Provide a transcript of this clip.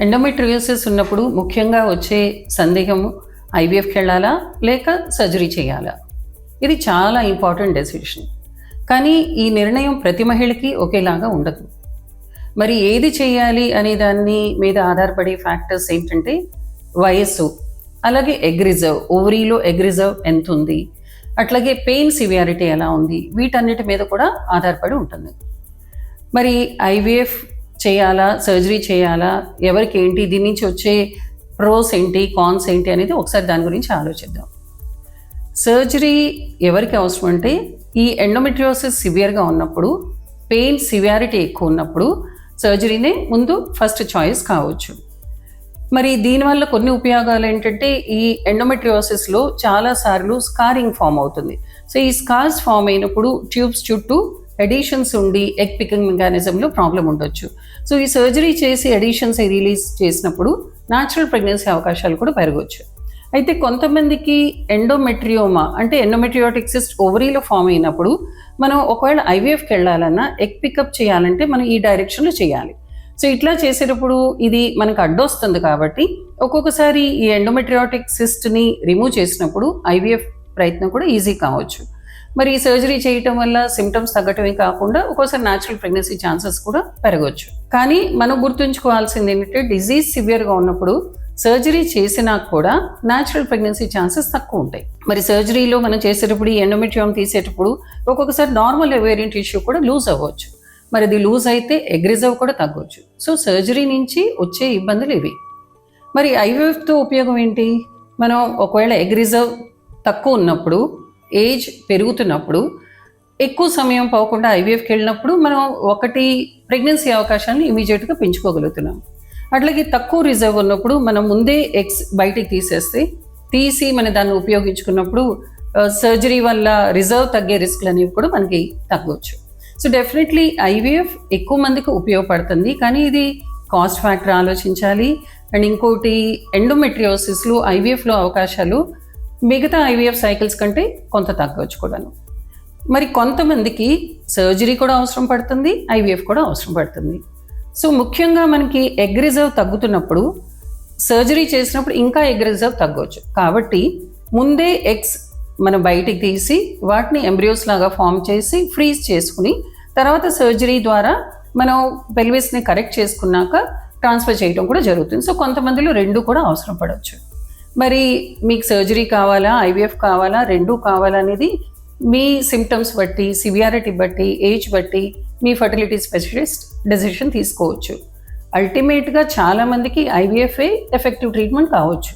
Endometriosis ఉన్నప్పుడు ముఖ్యంగా వచ్చే సందేహము ఐవీఎఫ్కి వెళ్ళాలా లేక సర్జరీ చేయాలా? ఇది చాలా ఇంపార్టెంట్ డెసిషన్. కానీ ఈ నిర్ణయం ప్రతి మహిళకి ఒకేలాగా ఉండదు. మరి ఏది చేయాలి అనే దాని మీద ఆధారపడే ఫ్యాక్టర్స్ ఏంటంటే వయస్సు, అలాగే ఎగ్ రిజర్వ్, ఓవరీలో ఎగ్ రిజర్వ్ ఎంత ఉంది, అట్లాగే పెయిన్ సివియారిటీ ఎలా ఉంది, వీటన్నిటి మీద కూడా ఆధారపడి ఉంటుంది. మరి ఐవీఎఫ్ చేయాలా, సర్జరీ చేయాలా, ఎవరికి ఏంటి, దీని నుంచి వచ్చే ప్రోస్ ఏంటి, కాన్స్ ఏంటి అనేది ఒకసారి దాని గురించి ఆలోచిద్దాం. సర్జరీ ఎవరికి అవసరం అంటే ఈ ఎండోమెట్రియోసిస్ సివియర్గా ఉన్నప్పుడు, పెయిన్ సివియారిటీ ఎక్కువ ఉన్నప్పుడు సర్జరీనే ముందు ఫస్ట్ చాయిస్ కావచ్చు. మరి దీనివల్ల కొన్ని ఉపయోగాలు ఏంటంటే ఈ ఎండోమెట్రియోసిస్లో చాలాసార్లు స్కారింగ్ ఫామ్ అవుతుంది. సో ఈ స్కార్స్ ఫామ్ అయినప్పుడు ట్యూబ్స్ చుట్టూ ఎడిషన్స్ ఉండి ఎగ్ పికింగ్ మెకానిజంలో ప్రాబ్లం ఉండొచ్చు. సో ఈ సర్జరీ చేసి ఎడిషన్స్ రిలీజ్ చేసినప్పుడు న్యాచురల్ ప్రెగ్నెన్సీ అవకాశాలు కూడా పెరగవచ్చు. అయితే కొంతమందికి ఎండోమెట్రియోమా అంటే ఎండోమెట్రియోటిక్ సిస్ట్ ఓవరీలో ఫామ్ అయినప్పుడు మనం ఒకవేళ ఐవీఎఫ్కి వెళ్ళాలన్నా ఎగ్ పికప్ చేయాలంటే మనం ఈ డైరెక్షన్లో చేయాలి. సో ఇట్లా చేసేటప్పుడు ఇది మనకు అడ్డొస్తుంది కాబట్టి ఒక్కొక్కసారి ఈ ఎండోమెట్రియోటిక్ సిస్ట్ని రిమూవ్ చేసినప్పుడు ఐవీఎఫ్ ప్రయత్నం కూడా ఈజీ కావచ్చు. మరి ఈ సర్జరీ చేయటం వల్ల సిమ్టమ్స్ తగ్గటమే కాకుండా ఒక్కోసారి న్యాచురల్ ప్రెగ్నెన్సీ ఛాన్సెస్ కూడా పెరగవచ్చు. కానీ మనం గుర్తుంచుకోవాల్సింది ఏంటంటే డిజీజ్ సివియర్గా ఉన్నప్పుడు సర్జరీ చేసినా కూడా న్యాచురల్ ప్రెగ్నెన్సీ ఛాన్సెస్ తక్కువ ఉంటాయి. మరి సర్జరీలో మనం చేసేటప్పుడు ఈ ఎండోమెట్రియం తీసేటప్పుడు ఒక్కొక్కసారి నార్మల్ ఓవేరియన్ టిష్యూ కూడా లూజ్ అవ్వచ్చు. మరి అది లూజ్ అయితే ఎగ్ రిజర్వ్ కూడా తగ్గవచ్చు. సో సర్జరీ నుంచి వచ్చే ఇబ్బందులు ఇవి. మరి ఐవీఎఫ్తో ఉపయోగం ఏంటి? మనం ఒకవేళ ఎగ్ రిజర్వ్ తక్కువ ఉన్నప్పుడు, ఏజ్ పెరుగుతున్నప్పుడు, ఎక్కువ సమయం పోకుండా ఐవీఎఫ్కి వెళ్ళినప్పుడు మనం ఒకటి ప్రెగ్నెన్సీ అవకాశాన్ని ఇమీడియట్గా పెంచుకోగలుగుతున్నాం. అట్లాగే తక్కువ రిజర్వ్ ఉన్నప్పుడు మనం ముందే ఎగ్స్ బయటికి తీసి మనం దాన్ని ఉపయోగించుకున్నప్పుడు సర్జరీ వల్ల రిజర్వ్ తగ్గే రిస్క్లు అనేవి కూడా మనకి తగ్గవచ్చు. సో డెఫినెట్లీ ఐవీఎఫ్ ఎక్కువ మందికి ఉపయోగపడుతుంది. కానీ ఇది కాస్ట్ ఫ్యాక్టర్ ఆలోచించాలి. అండ్ ఇంకోటి ఎండోమెట్రియోసిస్లో ఐవీఎఫ్లో అవకాశాలు మిగతా ఐవీఎఫ్ సైకిల్స్ కంటే కొంత తగ్గవచ్చు కూడాను. మరి కొంతమందికి సర్జరీ కూడా అవసరం పడుతుంది, ఐవీఎఫ్ కూడా అవసరం పడుతుంది. సో ముఖ్యంగా మనకి ఎగ్ రిజర్వ్ తగ్గుతున్నప్పుడు సర్జరీ చేసినప్పుడు ఇంకా ఎగ్ రిజర్వ్ తగ్గవచ్చు. కాబట్టి ముందే ఎగ్స్ మనం బయటికి తీసి వాటిని ఎంబ్రియోస్ లాగా ఫామ్ చేసి ఫ్రీజ్ చేసుకుని తర్వాత సర్జరీ ద్వారా మనం పెల్విస్ని కరెక్ట్ చేసుకున్నాక ట్రాన్స్ఫర్ చేయడం కూడా జరుగుతుంది. సో కొంతమందిలో రెండు కూడా అవసరం పడవచ్చు. మరి మీకు సర్జరీ కావాలా, ఐవీఎఫ్ కావాలా, రెండు కావాలా అనేది మీ సిమ్టమ్స్ బట్టి, సివియారిటీ బట్టి, ఏజ్ బట్టి మీ ఫర్టిలిటీ స్పెషలిస్ట్ డెసిషన్ తీసుకోవచ్చు. అల్టిమేట్గా చాలామందికి ఐవీఎఫ్ఏ ఎఫెక్టివ్ ట్రీట్మెంట్ కావచ్చు.